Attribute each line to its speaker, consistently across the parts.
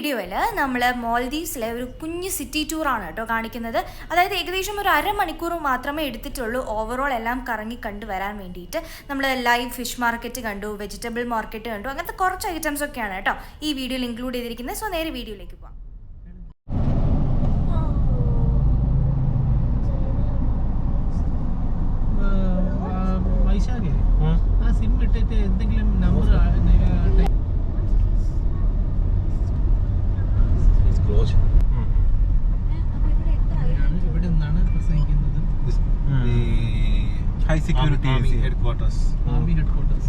Speaker 1: വീഡിയോയിൽ നമ്മൾ മാൽദീവ്സിലെ ഒരു കുഞ്ഞ് സിറ്റി ടൂറാണ് കേട്ടോ കാണിക്കുന്നത്. അതായത് ഏകദേശം ഒരു അരമണിക്കൂർ മാത്രമേ എടുത്തിട്ടുള്ളൂ ഓവറോൾ എല്ലാം കറങ്ങി കണ്ടുവരാൻ വേണ്ടിയിട്ട്. നമ്മൾ ലൈവ് ഫിഷ് മാർക്കറ്റ് കണ്ടു, വെജിറ്റബിൾ മാർക്കറ്റ് കണ്ടു, അങ്ങനത്തെ കുറച്ച് ഐറ്റംസ് ഒക്കെയാണ് കേട്ടോ ഈ വീഡിയോയിൽ ഇൻക്ലൂഡ് ചെയ്തിരിക്കുന്നത്. സോ നേരെ വീഡിയോയിലേക്ക് പോകാം.
Speaker 2: സിം ഇട്ടിട്ട് എന്തെങ്കിലും നമ്പർ ഇവിടെ നിന്നാണ് പ്രസംഗിക്കുന്നത്.
Speaker 3: High security
Speaker 2: Army headquarters.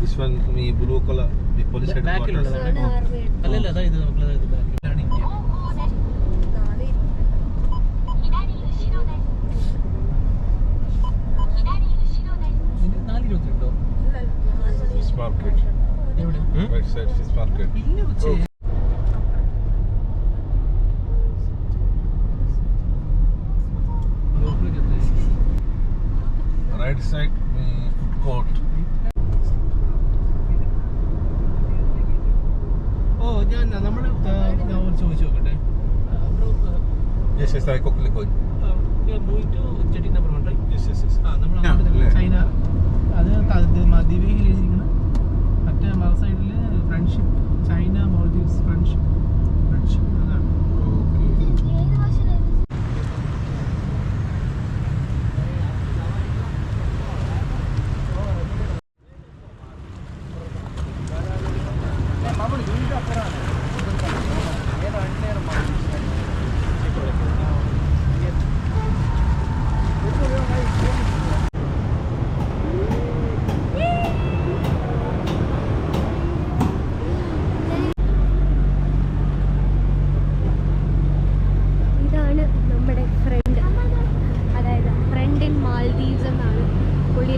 Speaker 2: This one blue color police headquarters. അല്ലല്ല അതാ ഇത് നമുക്കുള്ളത് ബാക്കിലാണ് India.
Speaker 3: Fish market. Right side fish market. Right side food court.
Speaker 2: ഓ ഞാൻ നമ്മൾ ചോദിച്ചു നോക്കട്ടെ.
Speaker 3: Yes, yes, I quickly go.
Speaker 2: ചെട്ടി number 1 right?
Speaker 3: Yes, yes, yes.
Speaker 2: നമ്മൾ ചൈന അത് ദീപികയിൽ എഴുതിയിരിക്കണം. മറ്റേ മറു സൈഡിൽ ഫ്രണ്ട്ഷിപ്പ്, ചൈന മാൽദീവ്സ് ഫ്രണ്ട്ഷിപ്പ് അതാണ്.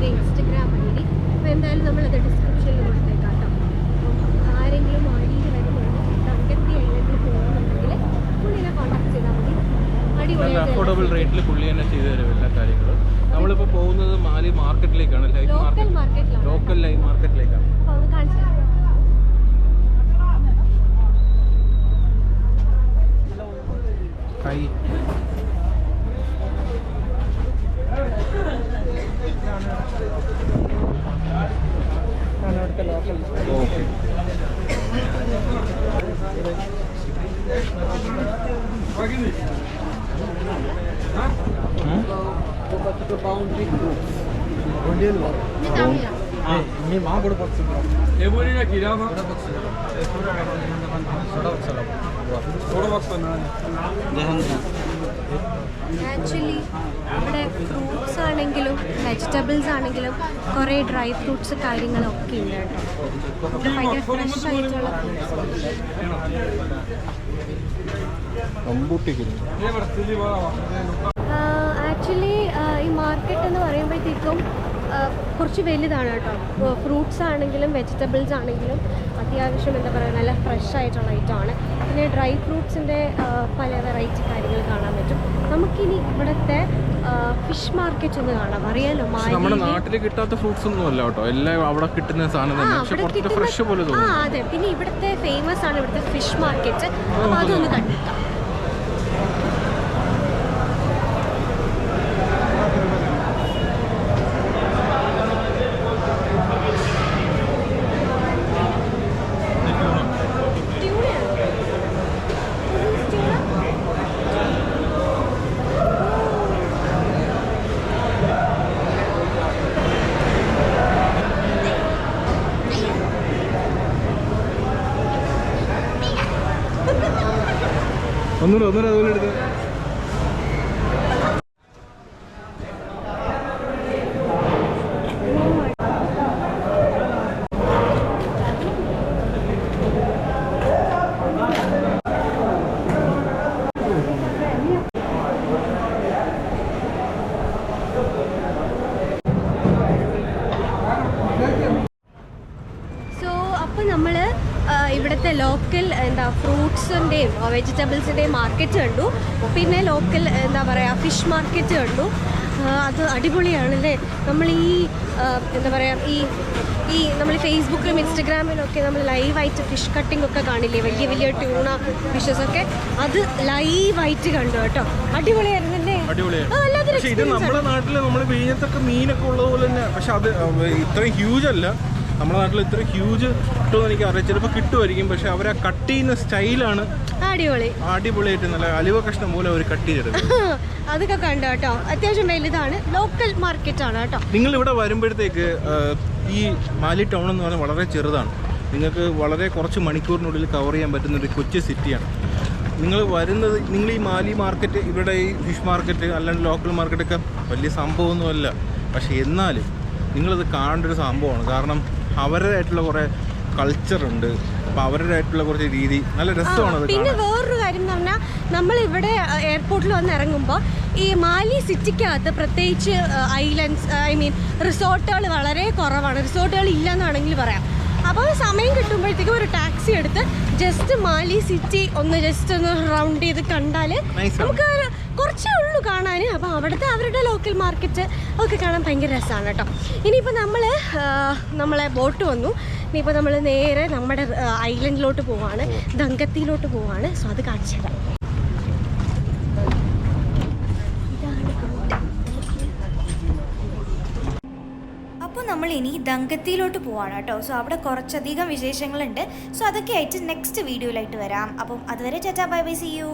Speaker 4: Instagram I D. അപ്പോൾ എന്തായാലും നമ്മളത് ഡിസ്ക്രിപ്ഷനിൽ കൊടുത്തേക്കാം കേട്ടോ. ആരെങ്കിലും വഴിയിൽ വരുന്നുണ്ട് തങ്കത്തി ഐലൻഡിൽ പോകുന്നുണ്ടെങ്കിൽ പുള്ളിനെ കോൺടാക്ട് ചെയ്താൽ മതി.
Speaker 5: നല്ല അഫോർഡബിൾ റേറ്റിൽ പുള്ളി തന്നെ ചെയ്തു തരും എല്ലാ കാര്യങ്ങളും. നമ്മളിപ്പോൾ പോകുന്നത് മാലി മാർക്കറ്റിലേക്കാണ്, ലോക്കൽ ലൈൻ മാർക്കറ്റിലേക്കാണ്.
Speaker 4: അപ്പോൾ ഒന്ന് കാണിച്ചു തരാം.
Speaker 5: കൈ
Speaker 4: ആക്ച്വലി ഇവിടെ ഫ്രൂട്ട്സ് ആണെങ്കിലും വെജിറ്റബിൾസ് ആണെങ്കിലും കുറേ ഡ്രൈ ഫ്രൂട്ട്സ് കാര്യങ്ങളൊക്കെ ഉണ്ട് കേട്ടോ. ഭയങ്കര ഫ്രഷ് ആയിട്ടുള്ള ആക്ച്വലി ഈ മാർക്കറ്റ് എന്ന് പറയുമ്പോഴത്തേക്കും കുറച്ച് വലുതാണ് കേട്ടോ. ഫ്രൂട്ട്സ് ആണെങ്കിലും വെജിറ്റബിൾസ് ആണെങ്കിലും അത്യാവശ്യം എന്താ പറയുക നല്ല ഫ്രഷ് ആയിട്ടുള്ള ഐറ്റമാണ്. പിന്നെ ഡ്രൈ ഫ്രൂട്ട്സിൻ്റെ പല വെറൈറ്റി കാര്യങ്ങൾ കാണാൻ പറ്റും. നമുക്കിനി ഇവിടുത്തെ ഫിഷ് മാർക്കറ്റ് ഒന്ന് കാണാം. അറിയാലോ
Speaker 5: നമ്മുടെ നാട്ടിൽ കിട്ടാത്ത ഫ്രൂട്ട്സ് ഒന്നും അല്ല കേട്ടോ, എല്ലാം അവിടെ കിട്ടുന്ന സാധനം തന്നെ, പക്ഷെ കുറച്ച് ഫ്രഷ് പോലെ തോന്നും.
Speaker 4: അതെ, പിന്നെ ഇവിടുത്തെ ഫേമസ് ആണ് ഇവിടുത്തെ ഫിഷ് മാർക്കറ്റ്. അപ്പോൾ അതൊന്ന് കണ്ടിട്ടാം.
Speaker 5: ഒന്നുകൂടെ അതുപോലെ എടുത്ത്.
Speaker 4: അപ്പോൾ നമ്മൾ ഇവിടുത്തെ ലോക്കൽ എന്താ ഫ്രൂട്ട്സിൻ്റെയും വെജിറ്റബിൾസിൻ്റെയും മാർക്കറ്റ് കണ്ടു. പിന്നെ ലോക്കൽ എന്താ പറയുക ഫിഷ് മാർക്കറ്റ് കണ്ടു. അത് അടിപൊളിയാണല്ലേ. നമ്മൾ ഈ എന്താ പറയുക ഈ നമ്മൾ ഫേസ്ബുക്കിലും ഇൻസ്റ്റഗ്രാമിലും ഒക്കെ നമ്മൾ ലൈവായിട്ട് ഫിഷ് കട്ടിംഗ് ഒക്കെ കാണില്ലേ, വലിയ വലിയ ട്യൂണ ഫിഷസൊക്കെ, അത് ലൈവായിട്ട് കണ്ടു കേട്ടോ. അടിപൊളിയായിരുന്നു അല്ലേ?
Speaker 5: അടിപൊളിയാണ്. പക്ഷേ ഇത് നമ്മുടെ നാട്ടിൽ നമ്മൾ വിഴിഞ്ഞത്തൊക്കെ മീനൊക്കെ ഉള്ളതുപോലെ തന്നെ, പക്ഷെ അത് ഇത്രയും ഹ്യൂജ് അല്ല. നമ്മുടെ നാട്ടിൽ ഇത്ര ഹ്യൂജ് കിട്ടുമെന്ന് എനിക്ക് അറിയാം. ചിലപ്പോൾ കിട്ടുമായിരിക്കും, പക്ഷെ അവർ ആ കട്ട് ചെയ്യുന്ന സ്റ്റൈലാണ് അടിപൊളിയായിട്ട് നല്ല അലുവ കഷ്ണം പോലെ അവർ കട്ട് ചെയ്തെടുക്കും.
Speaker 4: അതൊക്കെ കണ്ടു കേട്ടോ. അത്യാവശ്യം വലുതാണ്, ലോക്കൽ മാർക്കറ്റാണ് കേട്ടോ.
Speaker 5: നിങ്ങൾ ഇവിടെ വരുമ്പോഴത്തേക്ക് ഈ മാലി ടൗൺ എന്ന് പറഞ്ഞാൽ വളരെ ചെറുതാണ്. നിങ്ങൾക്ക് വളരെ കുറച്ച് മണിക്കൂറിനുള്ളിൽ കവർ ചെയ്യാൻ പറ്റുന്ന ഒരു കൊച്ചു സിറ്റിയാണ്. നിങ്ങൾ ഈ മാലി മാർക്കറ്റ്, ഇവിടെ ഈ ഫിഷ് മാർക്കറ്റ് അല്ലാണ്ട് ലോക്കൽ മാർക്കറ്റൊക്കെ വലിയ സംഭവമൊന്നുമല്ല. പക്ഷേ എന്നാലും നിങ്ങളിത് കാണേണ്ട ഒരു സംഭവമാണ്. കാരണം അവരുടേതായിട്ടുള്ള കുറേ കൾച്ചറുണ്ട്, അപ്പോൾ അവരുടേതായിട്ടുള്ള കുറച്ച് രീതി നല്ല രസമാണ്.
Speaker 4: പിന്നെ വേറൊരു കാര്യം എന്ന് പറഞ്ഞാൽ, നമ്മളിവിടെ എയർപോർട്ടിൽ വന്ന് ഇറങ്ങുമ്പോൾ ഈ മാലി സിറ്റിക്കകത്ത് പ്രത്യേകിച്ച് ഐലൻഡ്സ്, റിസോർട്ടുകൾ വളരെ കുറവാണ്. റിസോർട്ടുകൾ ഇല്ലെന്നാണെങ്കിൽ പറയാം. അപ്പോൾ സമയം കിട്ടുമ്പോഴത്തേക്കും ഒരു ടാക്സി എടുത്ത് ജസ്റ്റ് മാലി സിറ്റി ഒന്ന് റൗണ്ട് ചെയ്ത് കണ്ടാൽ നമുക്ക് കുറച്ചേ ഉള്ളൂ കാണാൻ. അപ്പോൾ അവിടുത്തെ അവരുടെ ലോക്കൽ മാർക്കറ്റ് ഒക്കെ കാണാൻ ഭയങ്കര രസമാണ് കേട്ടോ. ഇനിയിപ്പോൾ നമ്മളെ ബോട്ട് വന്നു. ഇനിയിപ്പോൾ നമ്മൾ നേരെ നമ്മുടെ ഐലൻഡിലോട്ട് പോവാണ്, ദങ്കത്തിയിലോട്ട് പോവാണ്. സോ അത് കാണിച്ചു തരാം.
Speaker 1: അപ്പോൾ നമ്മൾ ഇനി ദങ്കത്തിയിലോട്ട് പോവാണ് കേട്ടോ. സോ അവിടെ കുറച്ചധികം വിശേഷങ്ങളുണ്ട്. സോ അതൊക്കെ ആയിട്ട് നെക്സ്റ്റ് വീഡിയോയിലായിട്ട് വരാം. അപ്പം അതുവരെ tata bye bye, see U.